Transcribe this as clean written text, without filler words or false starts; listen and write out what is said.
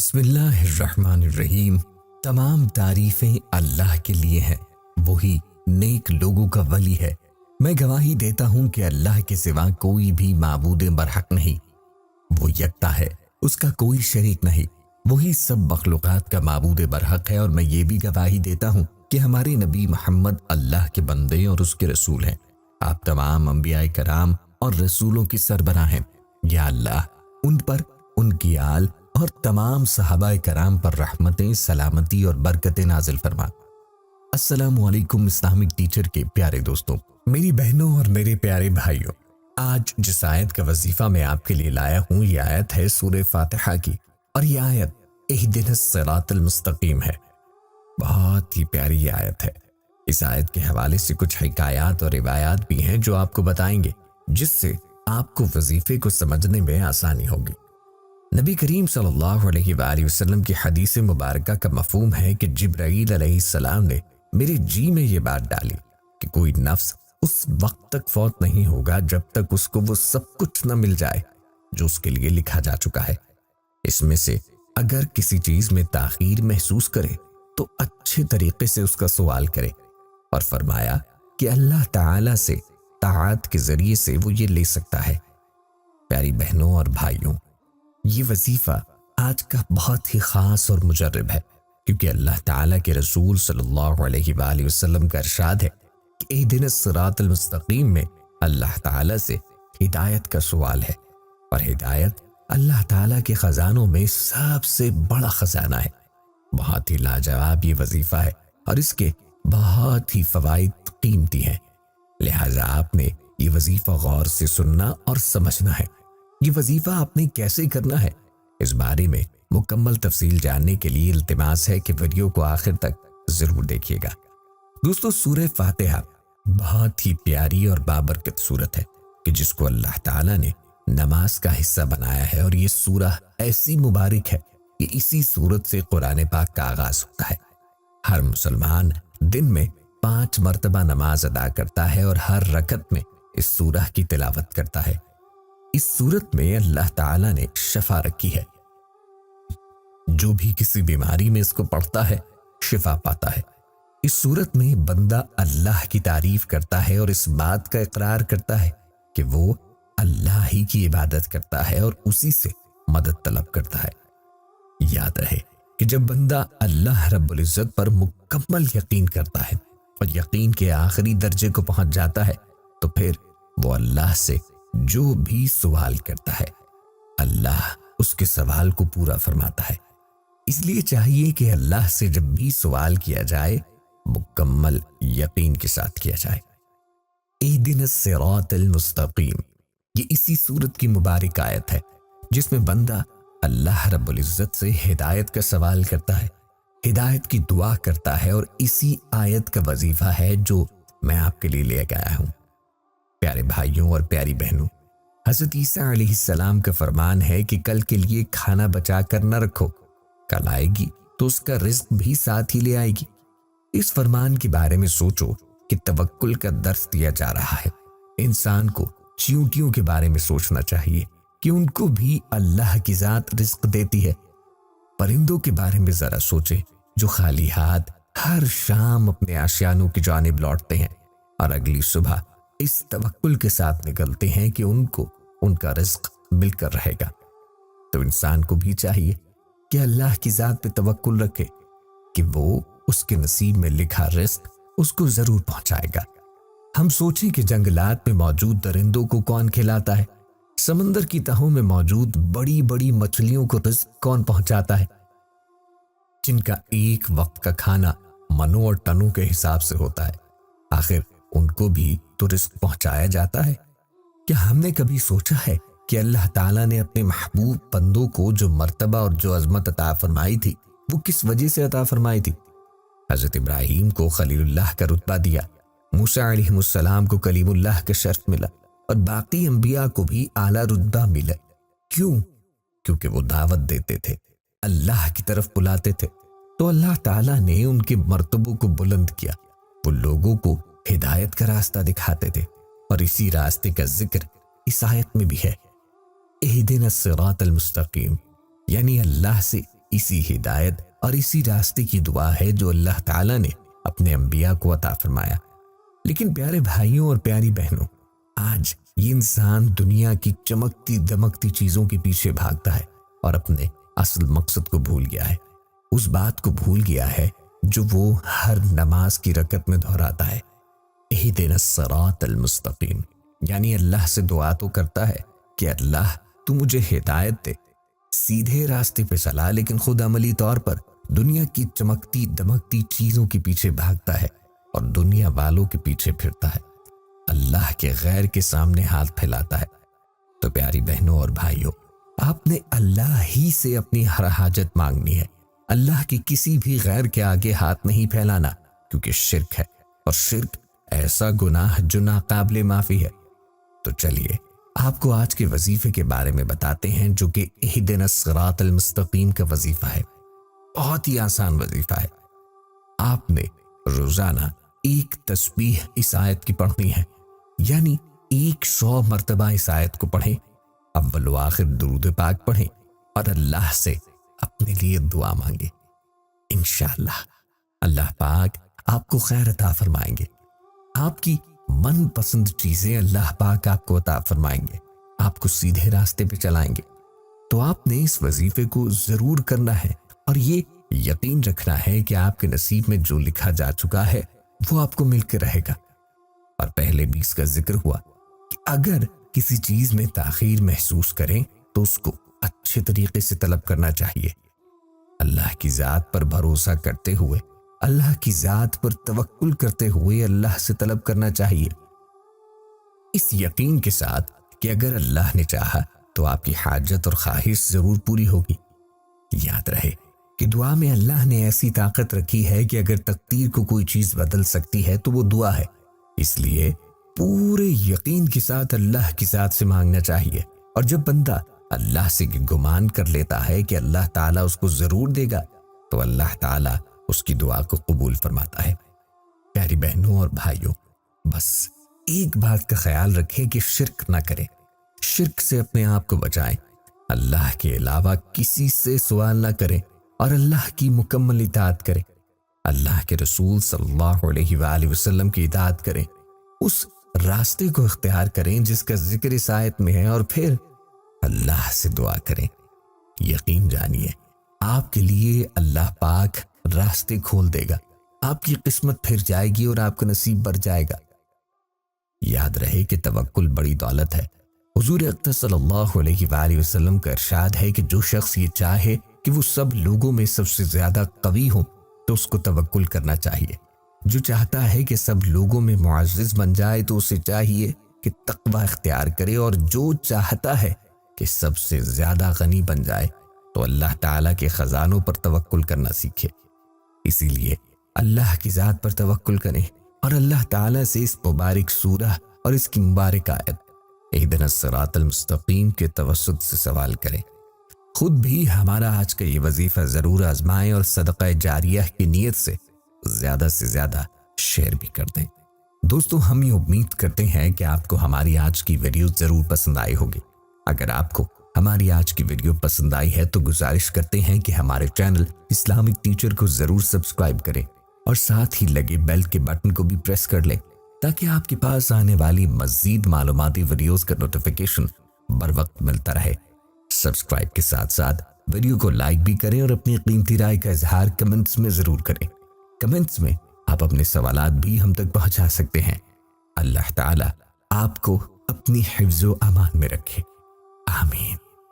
بسم اللہ الرحمن الرحیم۔ تمام تعریفیں اللہ کے لیے ہیں، وہی نیک لوگوں کا ولی ہے۔ میں گواہی دیتا ہوں کہ اللہ کے سوا کوئی بھی معبود برحق نہیں، وہ یکتا ہے، اس کا کوئی شریک نہیں، وہی سب مخلوقات کا معبود برحق ہے۔ اور میں یہ بھی گواہی دیتا ہوں کہ ہمارے نبی محمد اللہ کے بندے اور اس کے رسول ہیں۔ آپ تمام انبیاء کرام اور رسولوں کی سربراہ ہیں۔ یا اللہ ان پر، ان کی آل اور تمام صحابہ کرام پر رحمتیں، سلامتی اور برکتیں نازل فرما۔ السلام علیکم اسلامک ٹیچر کے پیارے دوستوں، میری بہنوں اور میرے پیارے بھائیوں، آج جس آیت کا وظیفہ میں آپ کے لیے لایا ہوں، یہ آیت ہے سورہ فاتحہ کی، اور یہ آیت اہدنا الصراط المستقیم ہے۔ بہت ہی پیاری آیت ہے۔ اس آیت کے حوالے سے کچھ حکایات اور روایات بھی ہیں جو آپ کو بتائیں گے، جس سے آپ کو وظیفے کو سمجھنے میں آسانی ہوگی۔ نبی کریم صلی اللہ علیہ وآلہ وسلم کی حدیث مبارکہ کا مفہوم ہے کہ جبرائیل علیہ السلام نے میرے جی میں یہ بات ڈالی کہ کوئی نفس اس وقت تک فوت نہیں ہوگا جب تک اس کو وہ سب کچھ نہ مل جائے جو اس کے لیے لکھا جا چکا ہے۔ اس میں سے اگر کسی چیز میں تاخیر محسوس کرے تو اچھے طریقے سے اس کا سوال کرے، اور فرمایا کہ اللہ تعالی سے طاعت کے ذریعے سے وہ یہ لے سکتا ہے۔ پیاری بہنوں اور بھائیوں، یہ وظیفہ آج کا بہت ہی خاص اور مجرب ہے، کیونکہ اللہ تعالیٰ کے رسول صلی اللہ علیہ وآلہ وسلم کا ارشاد ہے کہ اہدنا الصراط المستقیم میں اللہ تعالیٰ سے ہدایت کا سوال ہے، اور ہدایت اللہ تعالیٰ کے خزانوں میں سب سے بڑا خزانہ ہے۔ بہت ہی لاجواب یہ وظیفہ ہے، اور اس کے بہت ہی فوائد قیمتی ہیں، لہٰذا آپ نے یہ وظیفہ غور سے سننا اور سمجھنا ہے۔ یہ وظیفہ آپ نے کیسے کرنا ہے، اس بارے میں مکمل تفصیل جاننے کے لیے التماس ہے کہ ویڈیو کو آخر تک ضرور دیکھیے گا۔ دوستو، سورہ فاتحہ بہت ہی پیاری اور بابرکت سورت ہے کہ جس کو اللہ تعالیٰ نے نماز کا حصہ بنایا ہے، اور یہ سورہ ایسی مبارک ہے کہ اسی سورت سے قرآن پاک کا آغاز ہوتا ہے۔ ہر مسلمان دن میں 5 مرتبہ نماز ادا کرتا ہے اور ہر رکعت میں اس سورہ کی تلاوت کرتا ہے۔ اس سورت میں اللہ تعالیٰ نے شفا رکھی ہے، جو بھی کسی بیماری میں اس کو پڑھتا ہے شفا پاتا ہے۔ اس سورت میں بندہ اللہ کی تعریف کرتا ہے اور اس بات کا اقرار کرتا ہے کہ وہ اللہ ہی کی عبادت کرتا ہے اور اسی سے مدد طلب کرتا ہے۔ یاد رہے کہ جب بندہ اللہ رب العزت پر مکمل یقین کرتا ہے اور یقین کے آخری درجے کو پہنچ جاتا ہے، تو پھر وہ اللہ سے جو بھی سوال کرتا ہے اللہ اس کے سوال کو پورا فرماتا ہے۔ اس لیے چاہیے کہ اللہ سے جب بھی سوال کیا جائے مکمل یقین کے ساتھ کیا جائے۔ اہدنا الصراط المستقیم، یہ اسی سورت کی مبارک آیت ہے جس میں بندہ اللہ رب العزت سے ہدایت کا سوال کرتا ہے، ہدایت کی دعا کرتا ہے، اور اسی آیت کا وظیفہ ہے جو میں آپ کے لیے لے گیا ہوں۔ پیارے بھائیوں اور پیاری بہنوں، حضرت عیسیٰ علیہ السلام کا فرمان ہے کہ کل کے لیے کھانا بچا کر نہ رکھو، کل آئے گی تو اس کا رزق بھی ساتھ ہی لے آئے گی۔ اس فرمان کے بارے میں سوچو کہ توکل کا درس دیا جا رہا ہے۔ انسان کو چیونٹیوں کے بارے میں سوچنا چاہیے کہ ان کو بھی اللہ کی ذات رزق دیتی ہے۔ پرندوں کے بارے میں ذرا سوچیں جو خالی ہاتھ ہر شام اپنے آشیانوں کی جانب لوٹتے ہیں، اور اگلی صبح اس توکل کے ساتھ نکلتے ہیں کہ ان کو ان کا رزق مل کر رہے گا۔ تو انسان کو بھی چاہیے کہ اللہ کی ذات پہ توکل رکھے کہ وہ اس کے نصیب میں لکھا رزق اس کو ضرور پہنچائے گا۔ ہم سوچیں کہ جنگلات میں موجود درندوں کو کون کھلاتا ہے، سمندر کی تہوں میں موجود بڑی بڑی مچھلیوں کو رزق کون پہنچاتا ہے، جن کا ایک وقت کا کھانا منوں اور ٹنوں کے حساب سے ہوتا ہے۔ آخر ان کو بھی تو رزق پہنچایا جاتا ہے۔ کیا ہم نے کبھی سوچا ہے کہ اللہ تعالیٰ نے اپنے محبوب بندوں کو جو مرتبہ اور جو عظمت عطا فرمائی تھی وہ کس وجہ سے عطا فرمائی تھی؟ حضرت ابراہیم کو خلیل اللہ کا رتبہ دیا، موسیٰ علیہ السلام کو کلیم اللہ کا شرف ملا، اور باقی انبیاء کو بھی اعلیٰ رتبہ ملا۔ کیوں؟ کیونکہ وہ دعوت دیتے تھے، اللہ کی طرف بلاتے تھے، تو اللہ تعالیٰ نے ان کے مرتبوں کو بلند کیا۔ وہ لوگوں کو ہدایت کا راستہ دکھاتے تھے، اور اسی راستے کا ذکر اس آیت میں بھی ہے۔ اہدنا الصراط المستقیم، یعنی اللہ سے اسی ہدایت اور اسی راستے کی دعا ہے جو اللہ تعالیٰ نے اپنے انبیاء کو عطا فرمایا۔ لیکن پیارے بھائیوں اور پیاری بہنوں، آج یہ انسان دنیا کی چمکتی دمکتی چیزوں کے پیچھے بھاگتا ہے اور اپنے اصل مقصد کو بھول گیا ہے۔ اس بات کو بھول گیا ہے جو وہ ہر نماز کی رکعت میں دہراتا ہے، اہدنا الصراط المستقیم، یعنی اللہ سے دعا تو کرتا ہے کہ اللہ تو مجھے ہدایت دے، سیدھے راستے پہ چلا، لیکن خود عملی طور پر دنیا کی چمکتی دمکتی چیزوں کے پیچھے بھاگتا ہے اور دنیا والوں کے پیچھے پھرتا ہے، اللہ کے غیر کے سامنے ہاتھ پھیلاتا ہے۔ تو پیاری بہنوں اور بھائیوں، آپ نے اللہ ہی سے اپنی ہر حاجت مانگنی ہے، اللہ کی کسی بھی غیر کے آگے ہاتھ نہیں پھیلانا، کیونکہ شرک ہے، اور شرک ایسا گناہ جو ناقابل معافی ہے۔ تو چلیے آپ کو آج کے وظیفے کے بارے میں بتاتے ہیں، جو کہ اہدنا الصراط المستقیم کا وظیفہ ہے۔ بہت ہی آسان وظیفہ ہے۔ آپ نے روزانہ ایک تسبیح اس آیت کی پڑھنی ہے، یعنی 100 مرتبہ اس آیت کو پڑھیں، اول و آخر درود پاک پڑھیں اور اللہ سے اپنے لیے دعا مانگیں۔ انشاءاللہ اللہ پاک آپ کو خیر عطا فرمائیں گے، آپ کی من پسند چیزیں اللہ پاک آپ کو عطا فرمائیں گے، آپ کو سیدھے راستے پہ چلائیں گے۔ تو آپ نے اس وظیفے کو ضرور کرنا ہے اور یہ یقین رکھنا ہے کہ آپ کے نصیب میں جو لکھا جا چکا ہے وہ آپ کو مل کے رہے گا۔ اور پہلے بھی اس کا ذکر ہوا کہ اگر کسی چیز میں تاخیر محسوس کریں تو اس کو اچھے طریقے سے طلب کرنا چاہیے، اللہ کی ذات پر بھروسہ کرتے ہوئے، اللہ کی ذات پر توکل کرتے ہوئے اللہ سے طلب کرنا چاہیے، اس یقین کے ساتھ کہ اگر اللہ نے چاہا تو آپ کی حاجت اور خواہش ضرور پوری ہوگی۔ یاد رہے کہ دعا میں اللہ نے ایسی طاقت رکھی ہے کہ اگر تقدیر کو کوئی چیز بدل سکتی ہے تو وہ دعا ہے، اس لیے پورے یقین کے ساتھ اللہ کی ذات سے مانگنا چاہیے۔ اور جب بندہ اللہ سے گمان کر لیتا ہے کہ اللہ تعالیٰ اس کو ضرور دے گا تو اللہ تعالیٰ اس کی دعا کو قبول فرماتا ہے۔ پیاری بہنوں اور بھائیوں، بس ایک بات کا خیال رکھیں کہ شرک نہ کریں، شرک سے اپنے آپ کو بچائیں، اللہ کے علاوہ کسی سے سوال نہ کریں اور اللہ کی مکمل اطاعت کریں، اللہ کے رسول صلی اللہ علیہ وآلہ وسلم کی اطاعت کریں، اس راستے کو اختیار کریں جس کا ذکر اس آیت میں ہے، اور پھر اللہ سے دعا کریں۔ یقین جانیے آپ کے لیے اللہ پاک راستے کھول دے گا، آپ کی قسمت پھر جائے گی اور آپ کا نصیب بڑھ جائے گا۔ یاد رہے کہ توکل بڑی دولت ہے۔ حضور اقدس صلی اللہ علیہ وآلہ وسلم کا ارشاد ہے کہ جو شخص یہ چاہے کہ وہ سب لوگوں میں سب سے زیادہ قوی ہو تو اس کو توکل کرنا چاہیے، جو چاہتا ہے کہ سب لوگوں میں معزز بن جائے تو اسے چاہیے کہ تقوی اختیار کرے، اور جو چاہتا ہے کہ سب سے زیادہ غنی بن جائے تو اللہ تعالیٰ کے خزانوں پر توکل کرنا سیکھے۔ اسی لیے اللہ کی ذات پر توکل کریں اور اللہ تعالیٰ سے اس مبارک سورہ اور اس کی مبارک آیت اہدنا الصراط المستقیم کے توسط سے سوال کریں۔ خود بھی ہمارا آج کا یہ وظیفہ ضرور آزمائیں اور صدقہ جاریہ کی نیت سے زیادہ شیئر بھی کر دیں۔ دوستو، ہم یہ امید کرتے ہیں کہ آپ کو ہماری آج کی ویڈیو ضرور پسند آئی ہوگی۔ اگر آپ کو ہماری آج کی ویڈیو پسند آئی ہے تو گزارش کرتے ہیں کہ ہمارے چینل اسلامک ٹیچر کو ضرور سبسکرائب کریں اور ساتھ ہی لگے بیل کے بٹن کو بھی پریس کر لیں تاکہ آپ کے پاس آنے والی مزید معلوماتی ویڈیوز کا نوٹیفیکیشن بر وقت ملتا رہے۔ سبسکرائب کے ساتھ ساتھ ویڈیو کو لائک بھی کریں اور اپنی قیمتی رائے کا اظہار کمنٹس میں ضرور کریں۔ کمنٹس میں آپ اپنے سوالات بھی ہم تک پہنچا سکتے ہیں۔ اللہ تعالیٰ آپ کو اپنی حفظ و امان میں رکھے، آمین۔